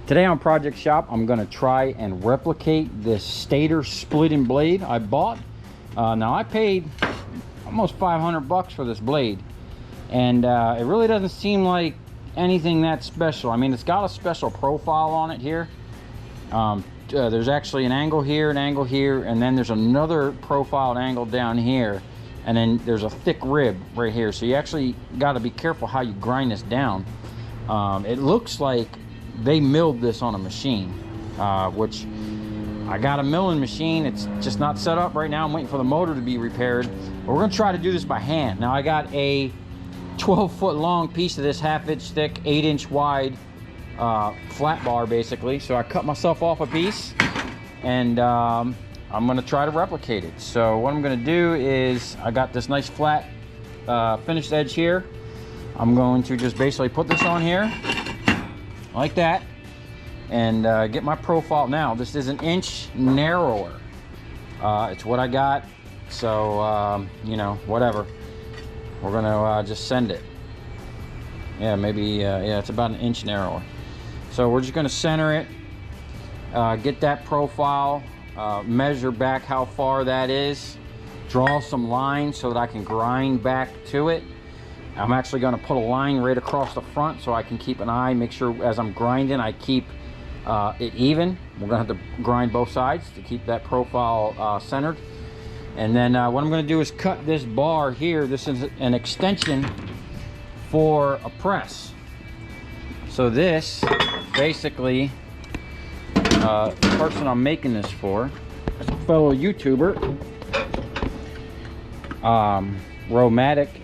Today on Project Shop, I'm going to try and replicate this Stator splitting blade I bought. Now I paid almost 500 bucks for this blade, and it really doesn't seem like anything that special. I mean, it's got a special profile on it here. There's actually an angle here, and then there's another profiled angle down here, and then there's a thick rib right here. So you actually got to be careful how you grind this down. It looks like they milled this on a machine, which I got a milling machine. It's just not set up right now. I'm waiting for the motor to be repaired, but we're gonna try to do this by hand. Now I got a 12-foot long piece of this 1/2 inch thick, 8-inch wide flat bar basically. So I cut myself off a piece, and I'm gonna try to replicate it. So what I'm gonna do is, I got this nice flat finished edge here. I'm going to just basically put this on here like that, and get my profile. Now this is 1 inch narrower. It's what I got, so you know, whatever. We're gonna just send it. Yeah, maybe yeah, it's about 1 inch narrower. So we're just gonna center it, get that profile, measure back how far that is, draw some lines so that I can grind back to it. I'm actually going to put a line right across the front so I can keep an eye, make sure as I'm grinding I keep it even. We're going to have to grind both sides to keep that profile centered. And then what I'm going to do is cut this bar here. This is an extension for a press. So this basically, the person I'm making this for is a fellow YouTuber, Romatic.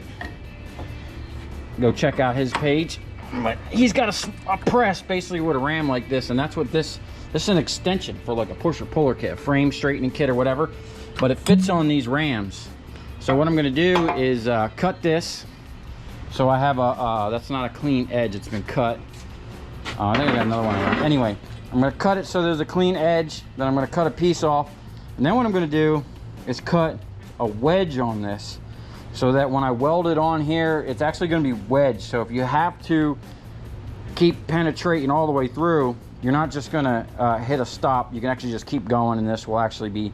Go check out his page. But he's got a press basically with a ram like this, and that's what this is an extension for, like a pusher puller kit, a frame straightening kit or whatever, but it fits on these rams. So what I'm going to do is cut this so I have a that's not a clean edge, it's been cut. I think I got another one around. Anyway, I'm going to cut it so there's a clean edge. Then I'm going to cut a piece off, and then what I'm going to do is cut a wedge on this, so that when I weld it on here, it's actually going to be wedged. So if you have to keep penetrating all the way through, you're not just going to hit a stop. You can actually just keep going, and this will actually be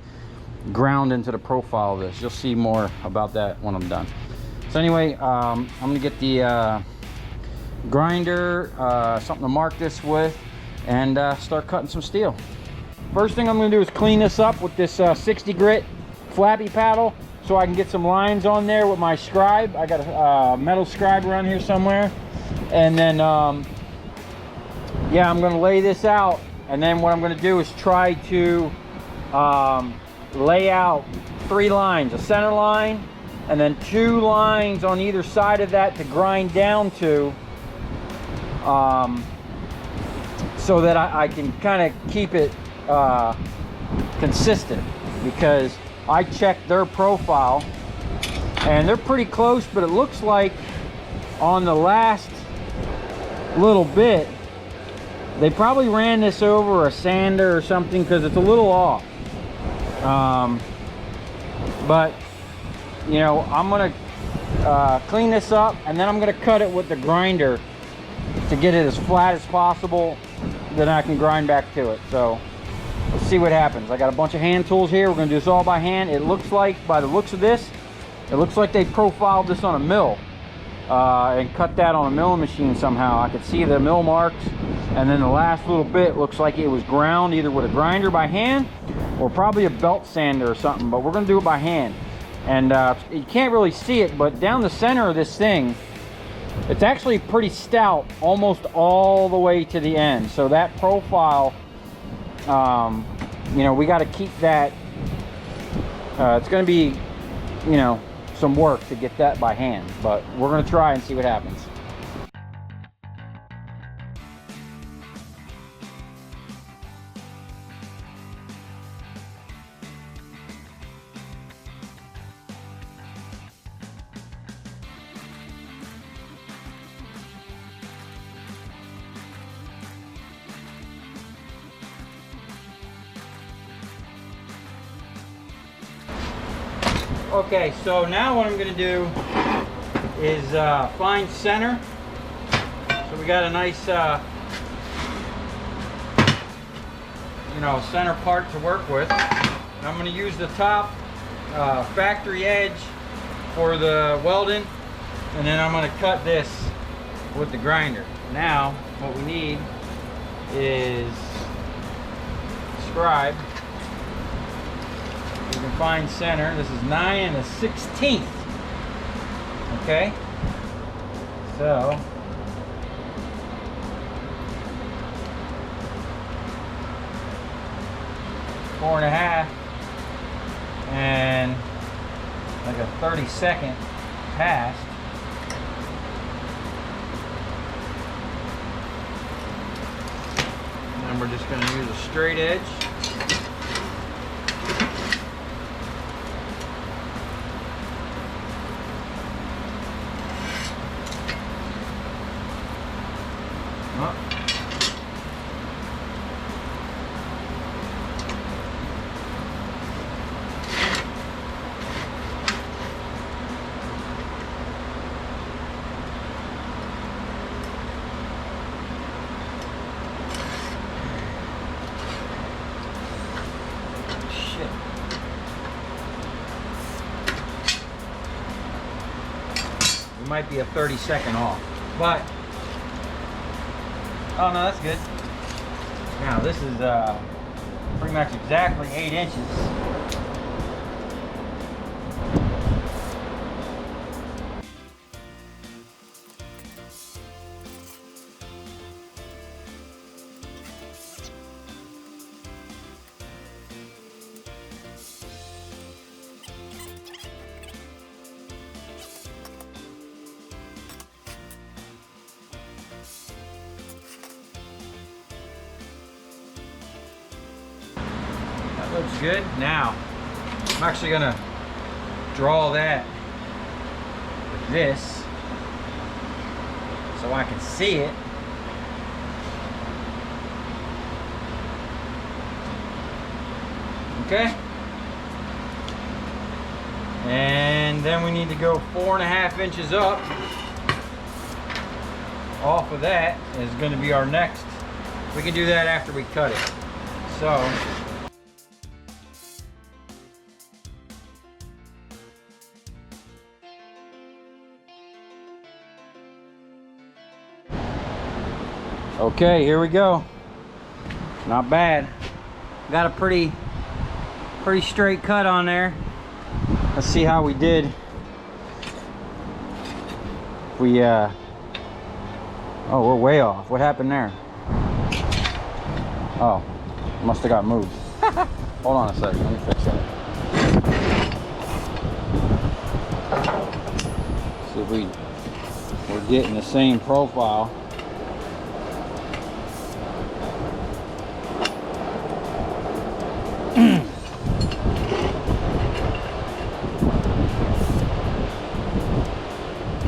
ground into the profile of this. You'll see more about that when I'm done. So anyway, I'm going to get the grinder, something to mark this with, and start cutting some steel. First thing I'm going to do is clean this up with this 60 grit flappy paddle, so I can get some lines on there with my scribe. I got a metal scribe around here somewhere. And then, yeah, I'm gonna lay this out. And then what I'm gonna do is try to lay out 3 lines, a center line, and then 2 lines on either side of that to grind down to, so that I can kind of keep it consistent, because I checked their profile and they're pretty close, but it looks like on the last little bit they probably ran this over a sander or something, because it's a little off. But you know, I'm gonna clean this up, and then I'm gonna cut it with the grinder to get it as flat as possible. Then I can grind back to it. So let's see what happens. I got a bunch of hand tools here. We're gonna do this all by hand. It looks like, by the looks of this, it looks like they profiled this on a mill and cut that on a milling machine somehow. I could see the mill marks, and then the last little bit looks like it was ground either with a grinder by hand or probably a belt sander or something, but we're gonna do it by hand. And you can't really see it, but down the center of this thing, it's actually pretty stout almost all the way to the end. So that profile, you know, we got to keep that. It's going to be, you know, some work to get that by hand, but we're going to try and see what happens. Okay, so now what I'm going to do is find center. So we got a nice you know, center part to work with. And I'm going to use the top factory edge for the welding, and then I'm going to cut this with the grinder. Now what we need is scribe. You can find center. This is 9 1/16. Okay, so four and a half, and like a 30-second past. And we're just going to use a straight edge. Might be a 30-second off, but oh no, that's good. Now this is pretty much exactly 8 inches. Looks good. Now I'm actually gonna draw that with this so I can see it. Okay, and then we need to go 4.5 inches up. Off of that is going to be our next. We can do that after we cut it. So okay, here we go. Not bad. Got a pretty straight cut on there. Let's see how we did. We oh, we're way off. What happened there? Oh, must have got moved. Hold on a second, let me fix that. See if we're getting the same profile.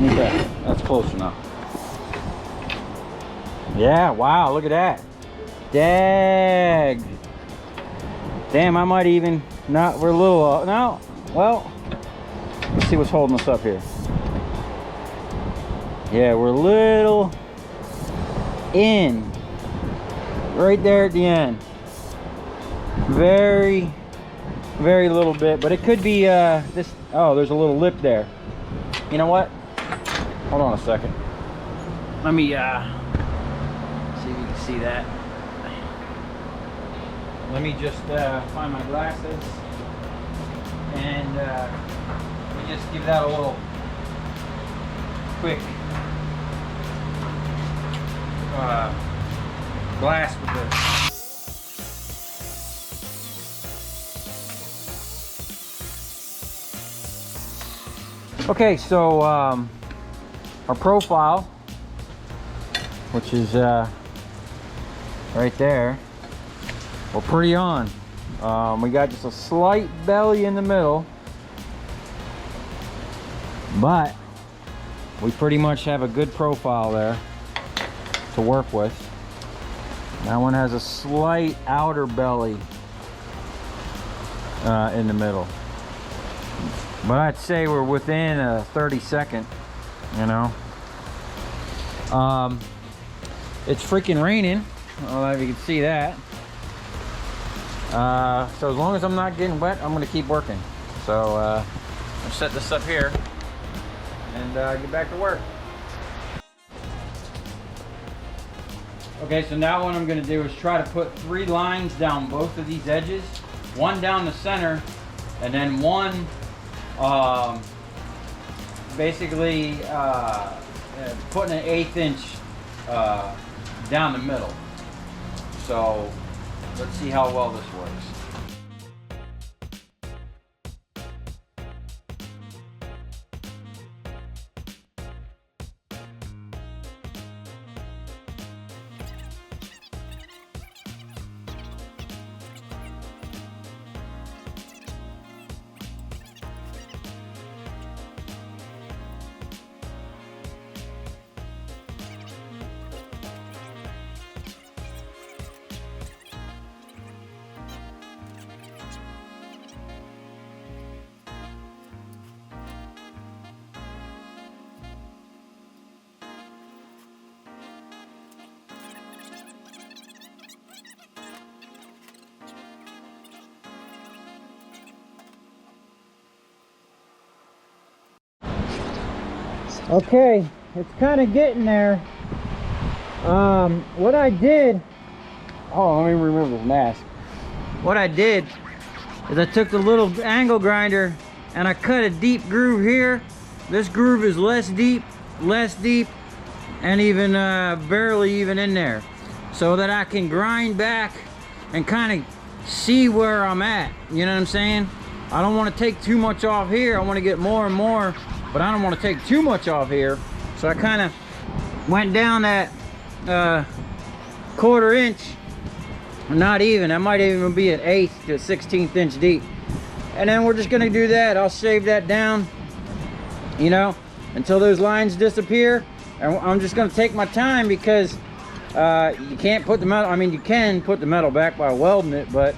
Okay, that's close enough. Yeah, wow, look at that. Dag. Damn, I might even not, we're a little, no, well, let's see what's holding us up here. Yeah, we're a little in, right there at the end. Very little bit, but it could be this, oh, there's a little lip there. You know what? Hold on a second. Let me see if you can see that. Let me just find my glasses, and let me just give that a little quick glass with the. Okay, so our profile, which is right there, we're pretty on. We got just a slight belly in the middle, but we pretty much have a good profile there to work with. That one has a slight outer belly in the middle, but I'd say we're within a 30-second, you know. It's freaking raining. I don't know if you can see that. So as long as I'm not getting wet, I'm gonna keep working. So I'll set this up here and get back to work. Okay, so now what I'm gonna do is try to put 3 lines down both of these edges, one down the center, and then one basically putting an 1/8 inch down the middle. So let's see how well this works. Okay, it's kind of getting there. What I did, oh, let me remove this mask. What I did is I took the little angle grinder and I cut a deep groove here. This groove is less deep, and even barely even in there, so that I can grind back and kind of see where I'm at. You know what I'm saying? I don't want to take too much off here. I want to get more and more, but I don't want to take too much off here. So I kind of went down that 1/4 inch, not even, that might even be an 1/8 to 1/16 inch deep. And then we're just going to do that. I'll shave that down, you know, until those lines disappear. And I'm just going to take my time, because you can't put the metal, I mean, you can put the metal back by welding it, but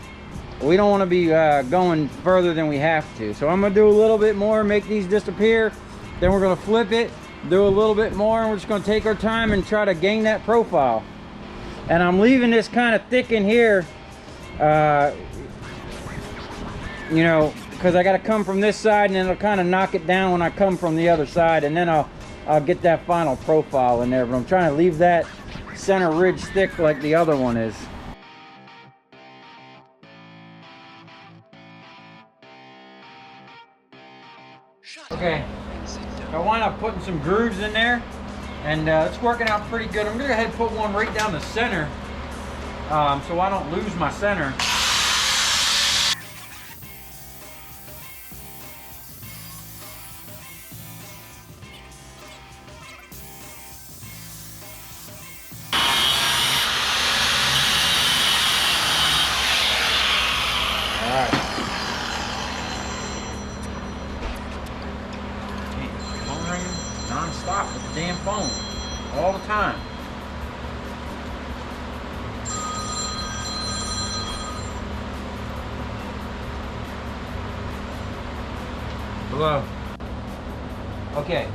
we don't want to be going further than we have to. So I'm going to do a little bit more, make these disappear. Then we're going to flip it, do a little bit more, and we're just going to take our time and try to gain that profile. And I'm leaving this kind of thick in here, you know, because I got to come from this side, and then it'll kind of knock it down when I come from the other side, and then I'll get that final profile in there. But I'm trying to leave that center ridge thick like the other one is. Okay, I wound up putting some grooves in there, and it's working out pretty good. I'm gonna go ahead and put one right down the center, so I don't lose my center. Non-stop with the damn phone all the time. Hello. Okay,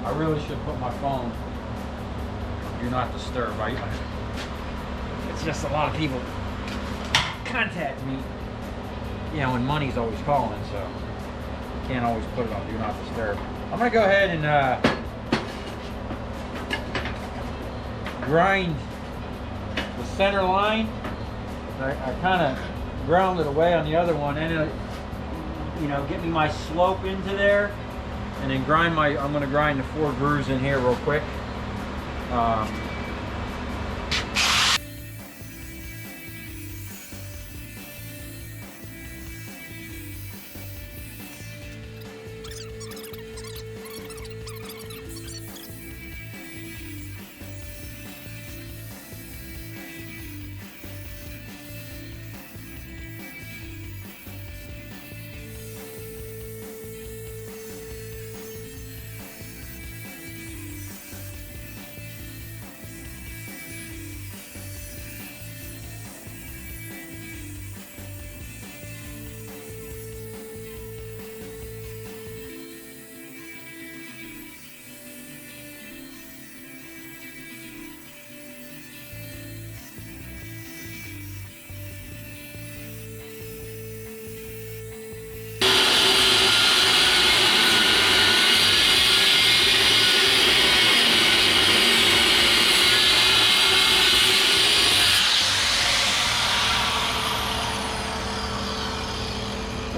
I really should put my phone do not disturb. It's just a lot of people contact me, you know, and money's always calling, so you can't always put it on do not disturb. I'm gonna go ahead and grind the center line. I kind of ground it away on the other one, and it, you know, get me my slope into there, and then grind my, I'm going to grind the 4 grooves in here real quick.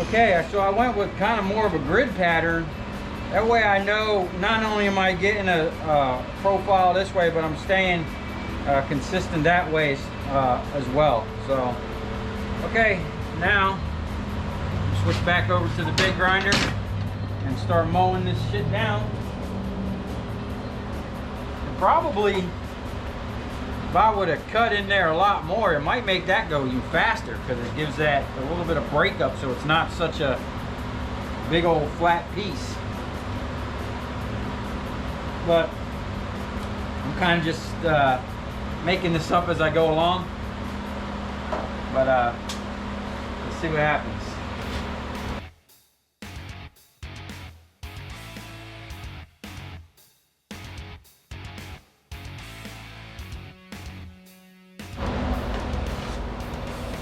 Okay, so I went with kind of more of a grid pattern. That way I know not only am I getting a profile this way, but I'm staying consistent that way as well. So, okay, now switch back over to the big grinder and start mowing this shit down. And probably, if I would have cut in there a lot more, it might make that go even faster, because it gives that a little bit of breakup, so it's not such a big old flat piece. But I'm kind of just making this up as I go along. But let's see what happens.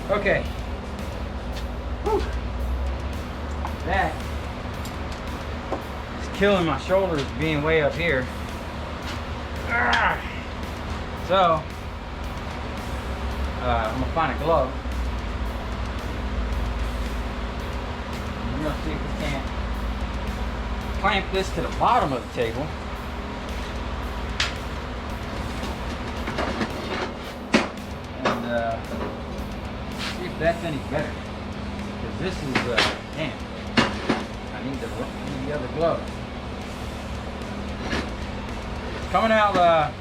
Okay. Whew. That is killing my shoulders being way up here. So I'm gonna find a glove. I'm gonna see if we can't clamp this to the bottom of the table. And see if that's any better. Because this is, damn, I need the other glove. It's coming out,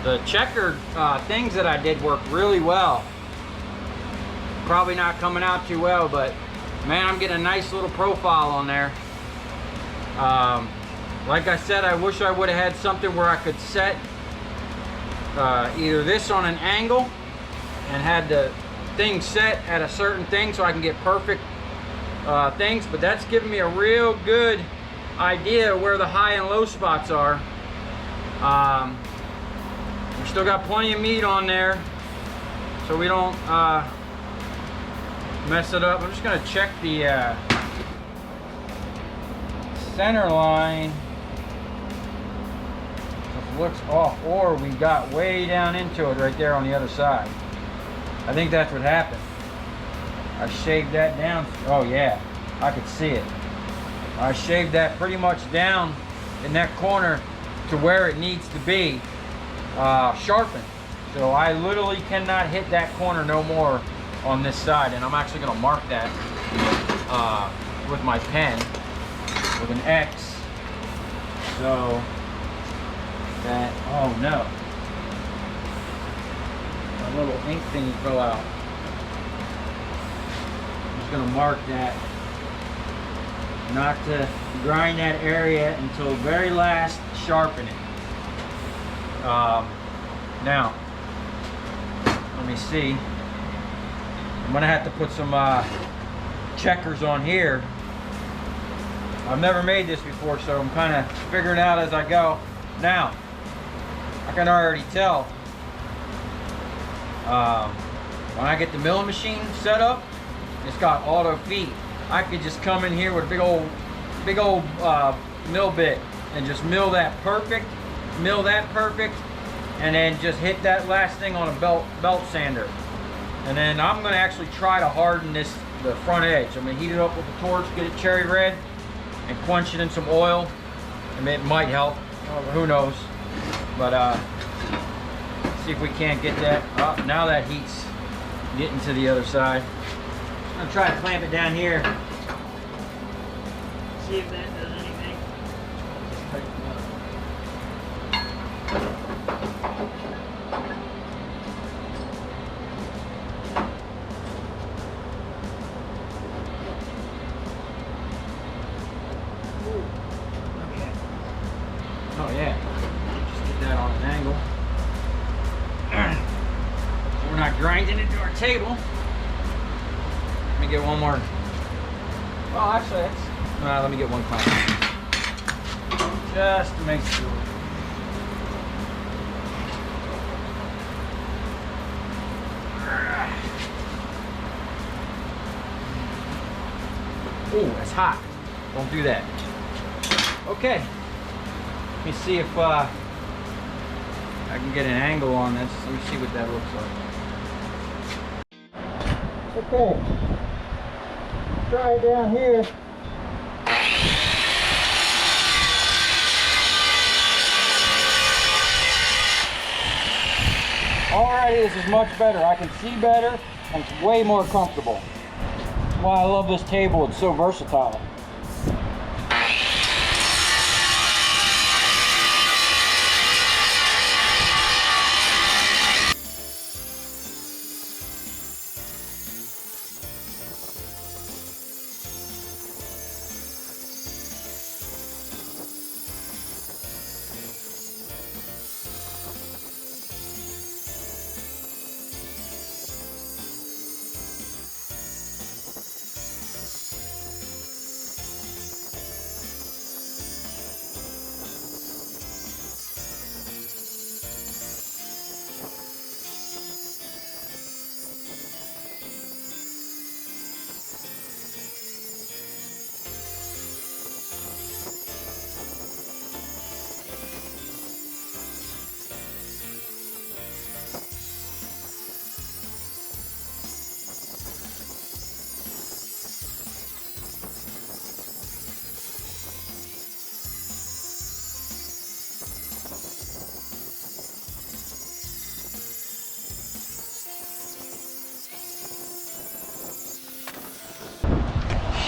the checkered things that I did work really well. Probably not coming out too well, but man, I'm getting a nice little profile on there. Like I said, I wish I would have had something where I could set either this on an angle and had the thing set at a certain thing so I can get perfect things, but that's giving me a real good idea where the high and low spots are. We still got plenty of meat on there, so we don't mess it up. I'm just gonna check the center line. It looks off, or we got way down into it right there on the other side. I think that's what happened. I shaved that down. Oh yeah, I could see it. I shaved that pretty much down in that corner to where it needs to be sharpened. So I literally cannot hit that corner no more on this side, and I'm actually going to mark that with my pen with an X, so that, oh no, a little ink thing fell out. I'm just going to mark that, not to grind that area until very last, sharpen it. Now, let me see. I'm gonna have to put some checkers on here. I've never made this before, so I'm kind of figuring it out as I go. Now, I can already tell when I get the milling machine set up, it's got auto feed. I could just come in here with a big old mill bit and just mill that perfect, and then just hit that last thing on a belt sander. And then I'm going to actually try to harden the front edge. I'm going to heat it up with a torch, get it cherry red, and quench it in some oil. And it might help, who knows. But see if we can't get that. Oh, now that heat's getting to the other side. I'm going to try to clamp it down here. See if that does anything. Oh yeah, just get that on an angle. So we're not grinding it to our table. Let me get one more. Well, actually, let me get one clamp. Just to make sure. Oh, that's hot. Don't do that. Okay. Let me see if I can get an angle on this. Let me see what that looks like. Okay, try it down here. Alrighty, this is much better. I can see better and it's way more comfortable. That's why I love this table, it's so versatile.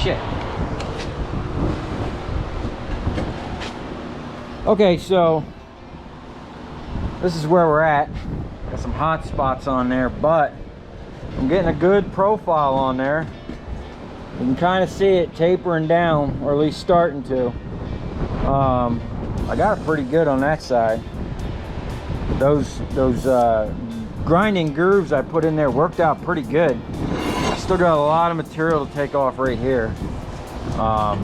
Shit. Okay, so this is where we're at. Got some hot spots on there, but I'm getting a good profile on there. You can kind of see it tapering down, or at least starting to. I got it pretty good on that side. Those grinding grooves I put in there worked out pretty good. Still got a lot of material to take off right here, but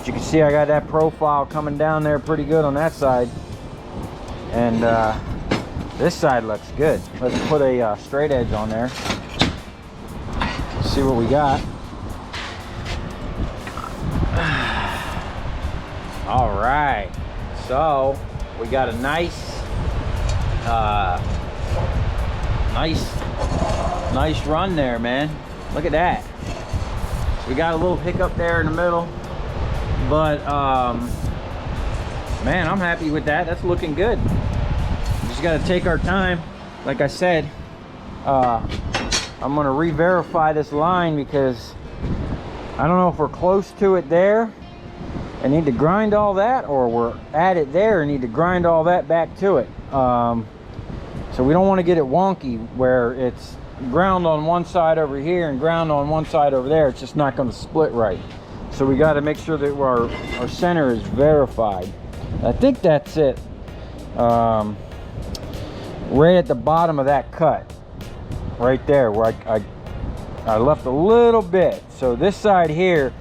you can see I got that profile coming down there pretty good on that side, and this side looks good. Let's put a straight edge on there, see what we got. All right, so we got a nice run there, man. Look at that. So we got a little hiccup there in the middle, but man, I'm happy with that. That's looking good. Just got to take our time. Like I said, I'm gonna re-verify this line because I don't know if we're close to it there and need to grind all that, or we're at it there and need to grind all that back to it. So we don't want to get it wonky where it's ground on one side over here and ground on one side over there. It's just not going to split right. So we got to make sure that our center is verified. I think that's it. Right at the bottom of that cut, right there where I left a little bit. So this side here,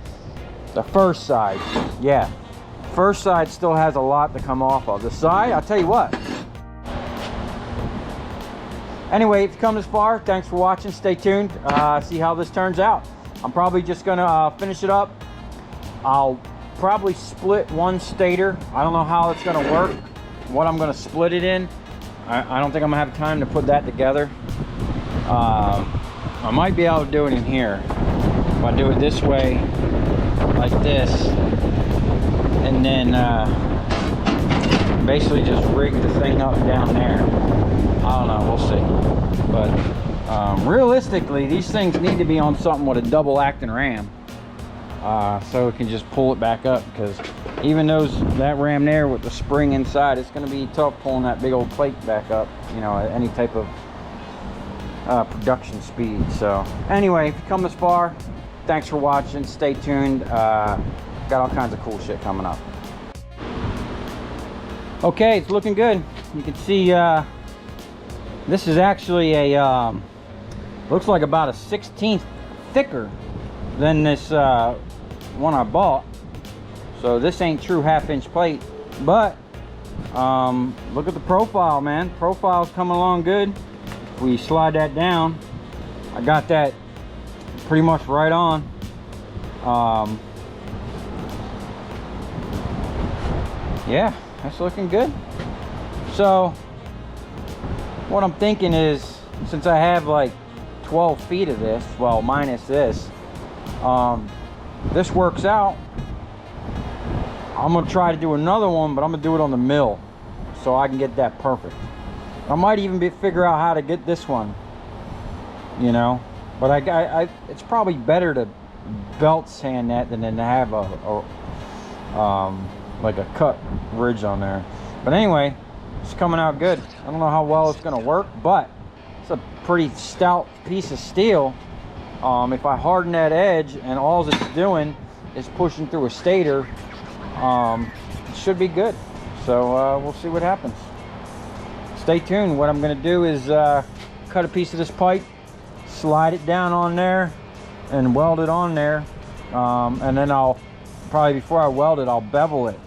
the first side, yeah, first side still has a lot to come off of. The side, I'll tell you what. Anyway, if you come this far, thanks for watching. Stay tuned, see how this turns out. I'm probably just gonna finish it up. I'll probably split one stator. I don't know how it's gonna work, what I'm gonna split it in. I don't think I'm gonna have time to put that together. I might be able to do it in here. If I do it this way, like this, and then basically just rig the thing up down there. I don't know, we'll see. But realistically, these things need to be on something with a double acting ram, so we can just pull it back up, because even that ram there with the spring inside, it's going to be tough pulling that big old plate back up, you know, at any type of production speed. So anyway, if you come this far, thanks for watching. Stay tuned. Got all kinds of cool shit coming up. Okay, it's looking good. You can see this is actually a looks like about a 1/16 thicker than this one I bought. So this ain't true 1/2 inch plate, but look at the profile, man. Profile's coming along good. If we slide that down, I got that pretty much right on. Yeah, that's looking good. So what I'm thinking is, since I have like 12 feet of this, well, minus this. This works out. I'm gonna try to do another one, but I'm gonna do it on the mill so I can get that perfect. I might even figure out how to get this one, you know, but it's probably better to belt sand that than to have like a cut ridge on there. But anyway, it's coming out good. I don't know how well it's gonna work, but it's a pretty stout piece of steel. If I harden that edge and all it's doing is pushing through a stator, it should be good. So we'll see what happens. Stay tuned. What I'm going to do is cut a piece of this pipe, slide it down on there, and weld it on there. And then I'll probably, before I weld it, I'll bevel it.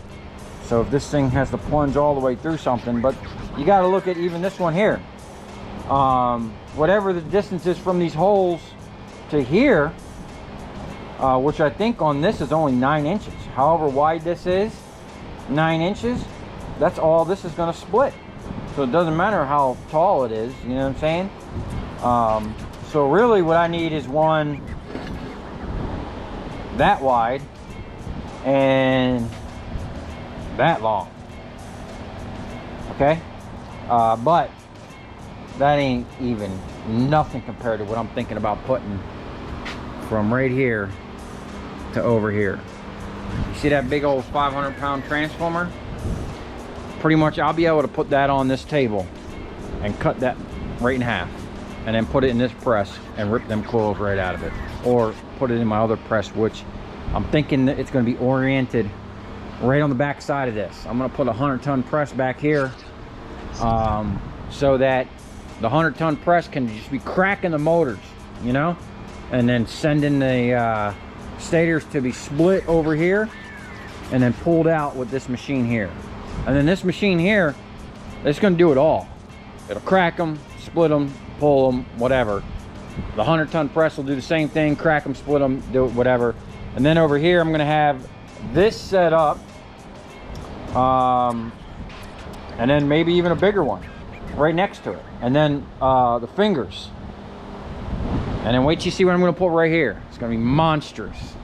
So if this thing has to plunge all the way through something, but you got to look at even this one here. Whatever the distance is from these holes to here, which I think on this is only 9 inches. However wide this is, 9 inches, that's all this is going to split. So it doesn't matter how tall it is, you know what I'm saying? So really what I need is one that wide and that long. Okay? But that ain't even nothing compared to what I'm thinking about putting from right here to over here. You see that big old 500-pound transformer? Pretty much I'll be able to put that on this table and cut that right in half, and then put it in this press and rip them coils right out of it, or put it in my other press, which I'm thinking that it's going to be oriented right on the back side of this. I'm going to put a 100-ton press back here, so that the 100-ton press can just be cracking the motors, you know, and then sending the stators to be split over here and then pulled out with this machine here. And then this machine here, it's going to do it all. It'll crack them, split them, pull them, whatever. The 100-ton press will do the same thing, crack them, split them, do it, whatever. And then over here I'm going to have this set up, and then maybe even a bigger one right next to it, and then the fingers. And then wait till you see what I'm going to put right here. It's going to be monstrous.